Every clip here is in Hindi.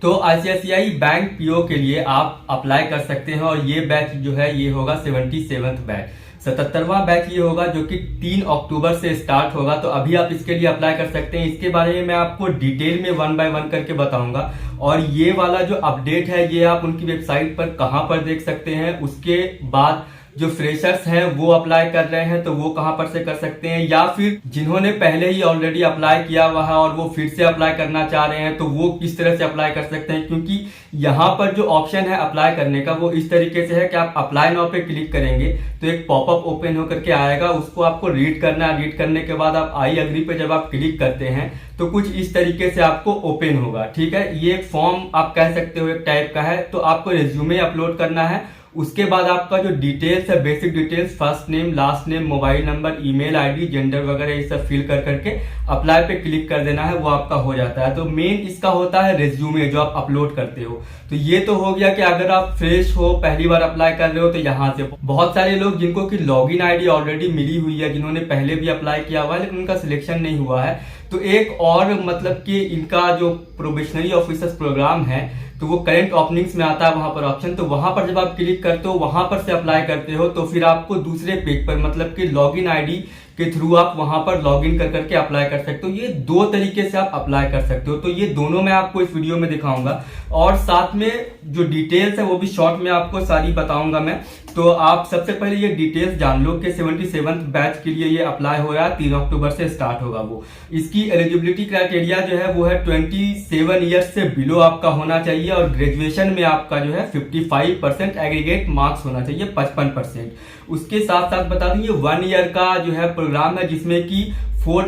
तो आईसीआईसीआई बैंक पीओ के लिए आप अप्लाई कर सकते हैं और ये बैच जो है ये होगा 77वां बैच, 77वां बैच ये होगा जो कि 3 अक्टूबर से स्टार्ट होगा। तो अभी आप इसके लिए अप्लाई कर सकते हैं। इसके बारे में मैं आपको डिटेल में 1 बाय 1 करके बताऊंगा। और ये वाला जो अपडेट है ये आप उनकी वेबसाइट पर कहां पर देख सकते हैं, उसके बाद जो फ्रेशर्स हैं वो अप्लाई कर रहे हैं तो वो कहां पर से कर सकते हैं, या फिर जिन्होंने पहले ही ऑलरेडी अप्लाई किया हुआ है और वो फिर से अप्लाई करना चाह रहे हैं तो वो किस तरह से अप्लाई कर सकते हैं। क्योंकि यहाँ पर जो ऑप्शन है अप्लाई करने का वो इस तरीके से है कि आप अप्लाई नाउ पे क्लिक करेंगे तो एक पॉपअप ओपन होकर के आएगा, उसको आपको रीड करना है। रीड करने के बाद आप आई अग्री पे जब आप क्लिक करते हैं तो कुछ इस तरीके से आपको ओपन होगा। ठीक है, ये एक फॉर्म आप कह सकते हो एक टाइप का है। तो आपको रिज्यूमे अपलोड करना है। उसके बाद आपका जो डिटेल्स है, basic details, first name, last name, mobile number, email ID, gender वगैरह ये सब फिल कर करके अप्लाई पे क्लिक कर देना है, वो आपका हो जाता है। तो मेन इसका होता है रिज्यूमे जो आप अपलोड करते हो। तो ये तो हो गया कि अगर आप फ्रेश हो, पहली बार अप्लाई कर रहे हो तो यहाँ से बहुत सारे लोग जिनको की लॉगिन आईडी ऑलरेडी मिली हुई है, जिन्होंने पहले भी अप्लाई किया हुआ है लेकिन उनका सिलेक्शन नहीं हुआ है, तो एक और मतलब कि इनका जो प्रोबेशनरी ऑफिसर्स प्रोग्राम है तो वो करंट ओपनिंग्स में आता है वहां पर ऑप्शन। तो वहां पर जब आप क्लिक करते हो, वहां पर से अप्लाई करते हो तो फिर आपको दूसरे पेज पर मतलब कि लॉगिन आईडी के थ्रू आप वहां पर लॉगिन कर करके अप्लाई कर सकते हो। ये दो तरीके से आप अप्लाई कर सकते हो। तो ये दोनों मैं आपको इस वीडियो में दिखाऊंगा और साथ में जो डिटेल्स है वो भी शॉर्ट में आपको सारी बताऊंगा मैं। तो आप सबसे पहले ये डिटेल्स जान लो कि 77वां बैच के लिए ये अप्लाई हो रहा है, 3 अक्टूबर से स्टार्ट होगा वो। इसकी एलिजिबिलिटी क्राइटेरिया जो है वो है 27 ईयर्स से बिलो आपका होना चाहिए और ग्रेजुएशन में आपका जो है 55% एग्रीगेट मार्क्स होना चाहिए, 55%। उसके साथ साथ बता दूं ये 1 ईयर का जो है प्रोग्राम है जिसमें कि 4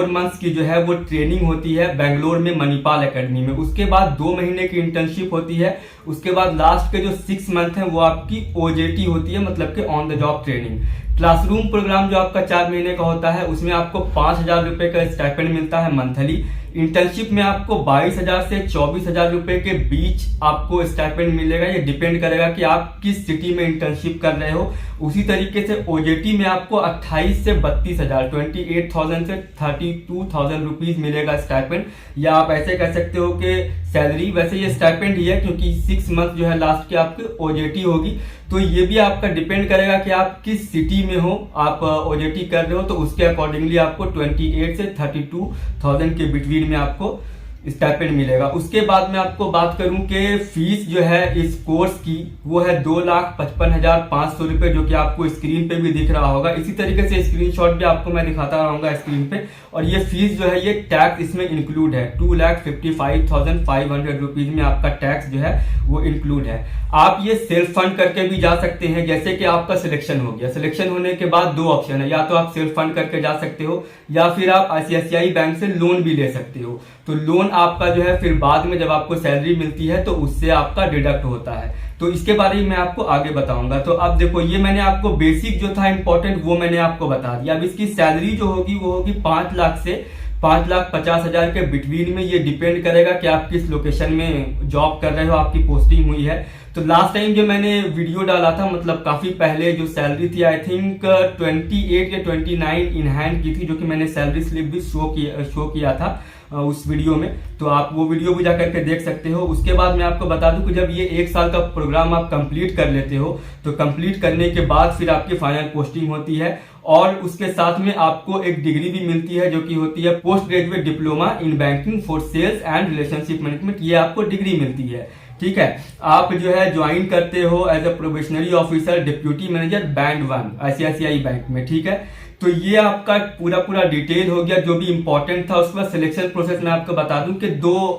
मंथ्स की जो है वो ट्रेनिंग होती है बेंगलोर में मणिपाल एकेडमी में। उसके बाद 2 महीने की इंटर्नशिप होती है। उसके बाद लास्ट के जो 6 मंथ है वो आपकी ओजेटी होती है, मतलब कि on the job training. Classroom programme जो आपका 4 महीने का होता है उसमें आपको 5,000 रुपए का स्टाइपेंड मिलता है मंथली। इंटर्नशिप में आपको 22,000 से 24,000 रुपए के बीच आपको स्टाइपेंड मिलेगा। ये डिपेंड करेगा कि आप किस सिटी में इंटर्नशिप कर रहे हो। उसी तरीके से ओजेटी में आपको 28 से 32,000, 28,000 से 32,000 रुपीज मिलेगा स्टाइपेंड, या आप ऐसे कह सकते हो कि सैलरी। वैसे ये स्टाइपेंड ही है क्योंकि 6 मंथ जो है लास्ट की आपकी ओजेटी होगी। तो ये भी आपका डिपेंड करेगा कि आप किस सिटी में हो, आप ओजेटी कर रहे हो तो उसके अकॉर्डिंगली आपको 28 से 32,000 के बिटवीन में आपको स्टाइपेंड मिलेगा। उसके बाद में आपको बात करूं कि फीस जो है इस कोर्स की वो है 2,55,500 रुपए, जो कि आपको स्क्रीन पे भी दिख रहा होगा। इसी तरीके से स्क्रीनशॉट भी आपको मैं दिखाता रहूंगा स्क्रीन पे। और ये फीस जो है ये टैक्स इसमें इंक्लूड है, 2,55,500 रुपीज में आपका टैक्स जो है वो इंक्लूड है। आप ये सेल्फ फंड करके भी जा सकते हैं। जैसे कि आपका सिलेक्शन हो गया, सिलेक्शन होने के बाद 2 ऑप्शन है, या तो आप सेल्फ फंड करके जा सकते हो या फिर आप आईसीआईसीआई बैंक से लोन भी ले सकते हो। तो लोन आपका जो है फिर बाद में जब आपको सैलरी मिलती है तो उससे आपका डिडक्ट होता है। तो इसके बारे में मैं आपको आगे बताऊंगा। तो अब देखो ये मैंने आपको बेसिक जो था इंपॉर्टेंट वो मैंने आपको बता दिया। अब इसकी सैलरी जो होगी वो होगी 5 लाख से 5,50,000 के बिटवीन में। ये डिपेंड करेगा कि आप किस लोकेशन में जॉब कर रहे हो, आपकी पोस्टिंग हुई है। तो लास्ट टाइम जो मैंने वीडियो डाला था, मतलब काफी पहले, जो सैलरी थी आई थिंक 28 या 29 इन हैंड की थी, जो कि मैंने सैलरी स्लिप भी शो किया था उस वीडियो में। तो आप वो वीडियो भी जाकर के देख सकते हो। उसके बाद मैं आपको बता दूं कि जब ये 1 साल का प्रोग्राम आप कंप्लीट कर लेते हो तो कंप्लीट करने के बाद फिर आपकी फाइनल पोस्टिंग होती है और उसके साथ में आपको एक डिग्री भी मिलती है जो कि होती है post graduate diploma in banking for sales and relationship management. ये आपको डिग्री मिलती है। ठीक है, आप जो है ज्वाइन करते हो as a probationary officer deputy manager band 1 ICICI bank में। ठीक है, तो ये आपका पूरा डिटेल हो गया जो भी इंपॉर्टेंट था। उसके बाद सिलेक्शन प्रोसेस मैं आपको बता दूं कि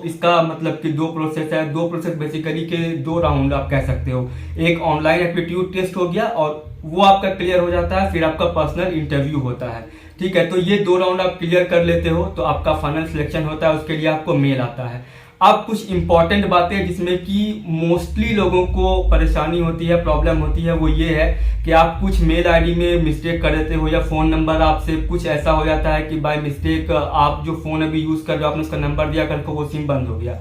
इसका मतलब कि 2 प्रोसेस है। 2 प्रोसेस बेसिकली के 2 राउंड आप कह सकते हो। एक ऑनलाइन एप्टीट्यूड टेस्ट हो गया और वो आपका क्लियर हो जाता है, फिर आपका पर्सनल इंटरव्यू होता है। ठीक है, तो ये 2 राउंड आप क्लियर कर लेते हो तो आपका फाइनल सिलेक्शन होता है। उसके लिए आपको मेल आता है। अब कुछ इंपॉर्टेंट बातें जिसमें कि मोस्टली लोगों को परेशानी होती है, प्रॉब्लम होती है, वो ये है कि आप कुछ मेल आईडी में मिस्टेक कर देते हो या फोन नंबर आपसे कुछ ऐसा हो जाता है कि बाय मिस्टेक आप जो फोन अभी यूज कर रहे हो आपने उसका नंबर दिया करके वो सिम बंद हो गया।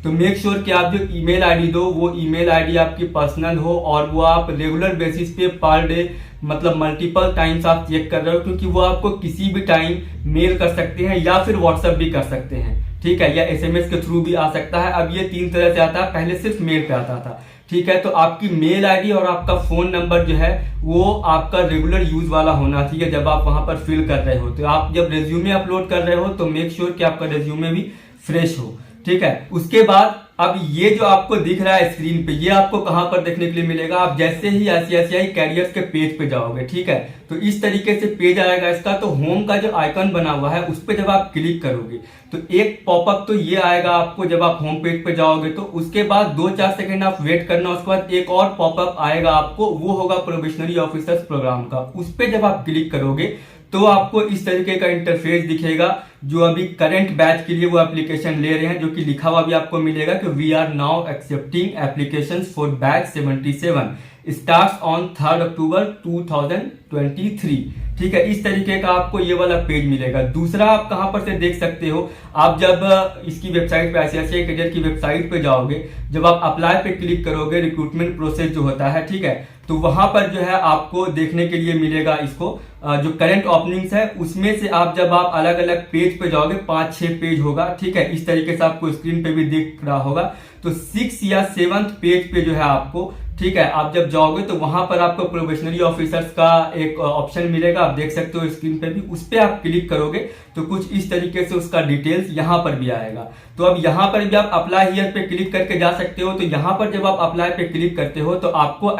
तो मेक श्योर कि आप जो ईमेल आईडी दो वो ईमेल आईडी आपकी पर्सनल हो और वो आप रेगुलर बेसिस पे पर डे मतलब मल्टीपल टाइम्स आप चेक कर रहे हो, क्योंकि वो आपको किसी भी टाइम मेल कर सकते हैं या फिर व्हाट्सएप भी कर सकते हैं। ठीक है, या SMS के थ्रू भी आ सकता है। अब ये 3 तरह से आता है, पहले सिर्फ मेल पे आता था। ठीक है, तो आपकी मेल आईडी और आपका फोन नंबर जो है वो आपका रेगुलर यूज वाला होना चाहिए जब आप वहां पर फिल कर रहे हो। तो आप जब रेज्यूमे अपलोड कर रहे हो तो मेक श्योर कि आपका रेज्यूमे भी फ्रेश हो। ठीक है, उसके बाद अब ये जो आपको दिख रहा है स्क्रीन पे, ये आपको कहां पर देखने के लिए मिलेगा? आप जैसे ही आईसीआईसीआई कैरियर्स के पेज पे जाओगे, ठीक है, तो इस तरीके से पेज आएगा इसका। तो होम का जो आइकन बना हुआ है उस पर जब आप क्लिक करोगे तो एक पॉपअप तो ये आएगा आपको जब आप होम पेज पे जाओगे। तो उसके बाद 2-4 सेकंड आप वेट करना, उसके बाद एक और पॉपअप आएगा आपको, वो होगा प्रोबेशनरी ऑफिसर्स प्रोग्राम का। उस पर जब आप क्लिक करोगे तो आपको इस तरीके का इंटरफेस दिखेगा जो अभी करंट बैच के लिए वो एप्लीकेशन ले रहे हैं, जो कि लिखा हुआ भी आपको मिलेगा कि we are now accepting applications for batch 77 starts on 3 October 2023। ठीक है, इस तरीके का आपको ये वाला पेज मिलेगा। दूसरा आप कहां पर से देख सकते हो, आप जब इसकी वेबसाइट पे आईसीआईसीआई कैरियर की वेबसाइट पे जाओगे, जब आप अप्लाई पे क्लिक करोगे, रिक्रूटमेंट प्रोसेस जो होता है, ठीक है, तो वहां पर जो है आपको देखने के लिए मिलेगा इसको जो करंट ओपनिंग्स है उसमें से आप जब आप अलग अलग पेज पे जाओगे, 5-6 पेज होगा। ठीक है, इस तरीके से आपको स्क्रीन पे भी दिख रहा होगा। तो 6 या 7th पेज पे जो है आपको, ठीक है, आप जब जाओगे तो वहां पर आपको प्रोबेशनरी ऑफिसर्स का एक ऑप्शन मिलेगा, आप देख सकते हो स्क्रीन पे भी। उस पर आप क्लिक करोगे तो कुछ इस तरीके से उसका डिटेल्स यहां पर भी आएगा। तो अब यहां पर भी आप अप्लाई हियर पे क्लिक करके जा सकते हो। तो यहां पर जब आप अप्लाई पे क्लिक करते हो तो आपको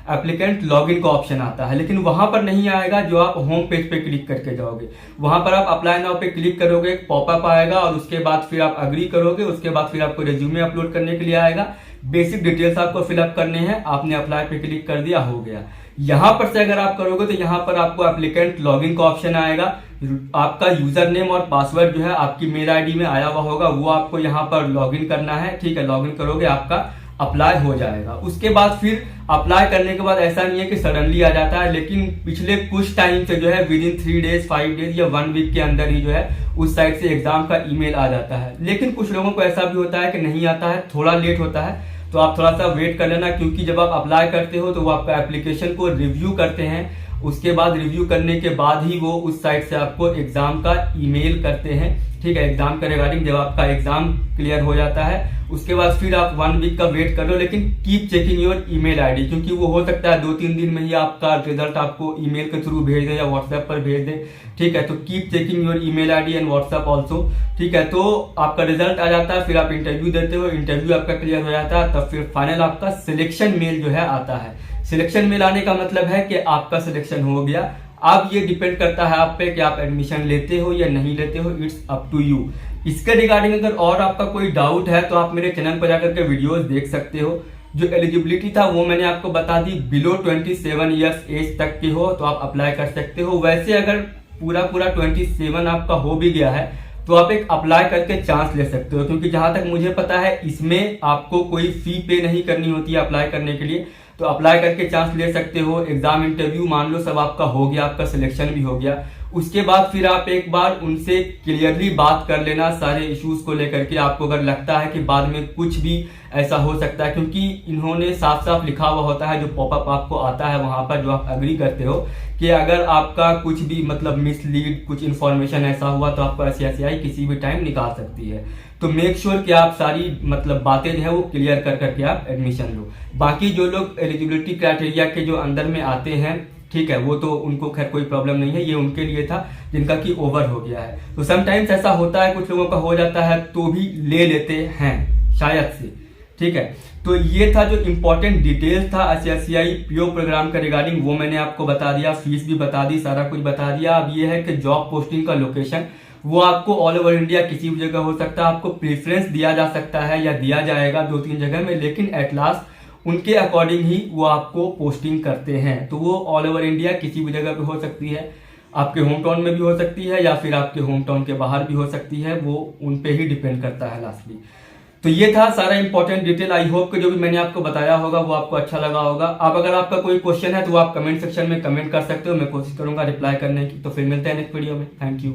एप्लीकेंट लॉगिन का ऑप्शन आता है, लेकिन वहां पर नहीं आएगा जो आप होम पेज पे क्लिक करके जाओगे। वहां पर आप अप्लाई नाउ पे क्लिक करोगे, एक पॉपअप आएगा और उसके बाद फिर आप अग्री करोगे। उसके बाद फिर आपको रेज्यूमे अपलोड करने के लिए आएगा, बेसिक डिटेल्स आपको फिलअप करने हैं। आपने अप्लाई पे क्लिक कर दिया, हो गया। यहां पर से अगर आप करोगे तो यहां पर आपको एप्लीकेंट लॉगिन का ऑप्शन आएगा। आपका यूजर नेम और पासवर्ड जो है आपकी मेल आईडी में आया हुआ होगा, वो आपको यहाँ पर लॉगिन करना है। ठीक है, लॉगिन करोगे आपका अप्लाई हो जाएगा। उसके बाद फिर अप्लाई करने के बाद ऐसा नहीं है कि सडनली आ जाता है, लेकिन पिछले कुछ टाइम से जो है विदिन 3 डेज 5 डेज या 1 वीक के अंदर ही जो है उस साइट से एग्जाम का ईमेल आ जाता है। लेकिन कुछ लोगों को ऐसा भी होता है कि नहीं आता है, थोड़ा लेट होता है, तो आप थोड़ा सा वेट कर लेना, क्योंकि जब आप अप्लाई करते हो तो वो आपका एप्लीकेशन को रिव्यू करते हैं। उसके बाद रिव्यू करने के बाद ही वो उस साइट से आपको एग्जाम का ईमेल करते हैं। ठीक है, एग्जाम का रिगार्डिंग जब आपका एग्जाम क्लियर हो जाता है उसके बाद फिर आप 1 वीक का वेट कर लो, लेकिन keep checking your email ID, क्योंकि वो हो सकता है 2-3 दिन में ही आपका रिजल्ट आपको ईमेल के थ्रू भेज दे या व्हाट्सएप पर भेज दे। ठीक है, तो keep checking your email ID and WhatsApp also. ठीक है, तो आपका रिजल्ट आ जाता है, फिर आप इंटरव्यू देते हो, इंटरव्यू आपका क्लियर हो जाता है, तब फिर फाइनल आपका सिलेक्शन मेल जो है आता है। सिलेक्शन मेल आने का मतलब है कि आपका सिलेक्शन हो गया। अब ये डिपेंड करता है आप पे कि आप एडमिशन लेते हो या नहीं लेते हो, इट्स अप टू यू। इसके रिगार्डिंग अगर और आपका कोई डाउट है तो आप मेरे चैनल पर जाकर के वीडियोस देख सकते हो। जो एलिजिबिलिटी था वो मैंने आपको बता दी, बिलो 27 ईयर्स एज तक के हो तो आप अप्लाई कर सकते हो। वैसे अगर पूरा 27 आपका हो भी गया है तो आप एक अप्लाई करके चांस ले सकते हो, क्योंकि जहां तक मुझे पता है इसमें आपको कोई फी पे नहीं करनी होती है अप्लाई करने के लिए। तो अप्लाई करके चांस ले सकते हो। एग्जाम इंटरव्यू मान लो सब आपका हो गया, आपका सिलेक्शन भी हो गया, उसके बाद फिर आप एक बार उनसे क्लियरली बात कर लेना सारे इश्यूज को लेकर के। आपको अगर लगता है कि बाद में कुछ भी ऐसा हो सकता है, क्योंकि इन्होंने साफ साफ लिखा हुआ होता है, जो पॉपअप आपको आता है वहां पर जो आप अग्री करते हो कि अगर आपका कुछ भी मतलब मिसलीड कुछ इन्फॉर्मेशन ऐसा हुआ तो आपको आईसीआईसीआई किसी भी टाइम निकाल सकती है। तो मेक श्योर कि आप सारी मतलब बातें जो है वो क्लियर कर करके आप एडमिशन लो। बाकी जो लोग एलिजिबिलिटी क्राइटेरिया के जो अंदर में आते हैं, ठीक है, वो तो उनको खैर कोई प्रॉब्लम नहीं है, ये उनके लिए था जिनका कि ओवर हो गया है। तो समटाइम्स ऐसा होता है, कुछ लोगों का हो जाता है तो भी ले लेते हैं शायद से। ठीक है, तो ये था जो इंपॉर्टेंट डिटेल्स था आईसीआईसीआई पीओ प्रोग्राम का रिगार्डिंग, वो मैंने आपको बता दिया, फीस भी बता दी, सारा कुछ बता दिया। अब ये है कि जॉब पोस्टिंग का लोकेशन वो आपको ऑल ओवर इंडिया किसी भी जगह हो सकता है। आपको प्रेफरेंस दिया जा सकता है या दिया जाएगा 2-3 जगह में, लेकिन एट लास्ट उनके अकॉर्डिंग ही वो आपको पोस्टिंग करते हैं। तो वो ऑल ओवर इंडिया किसी भी जगह पे हो सकती है, आपके होम टाउन में भी हो सकती है या फिर आपके होम टाउन के बाहर भी हो सकती है, वो उन पे ही डिपेंड करता है लास्टली। तो ये था सारा इंपॉर्टेंट डिटेल। आई होप कि जो भी मैंने आपको बताया होगा वो आपको अच्छा लगा होगा। अब अगर आपका कोई क्वेश्चन है तो आप कमेंट सेक्शन में कमेंट कर सकते हो, मैं कोशिश करूंगा रिप्लाई करने की। तो फिर मिलते हैं नेक्स्ट वीडियो में। Thank you.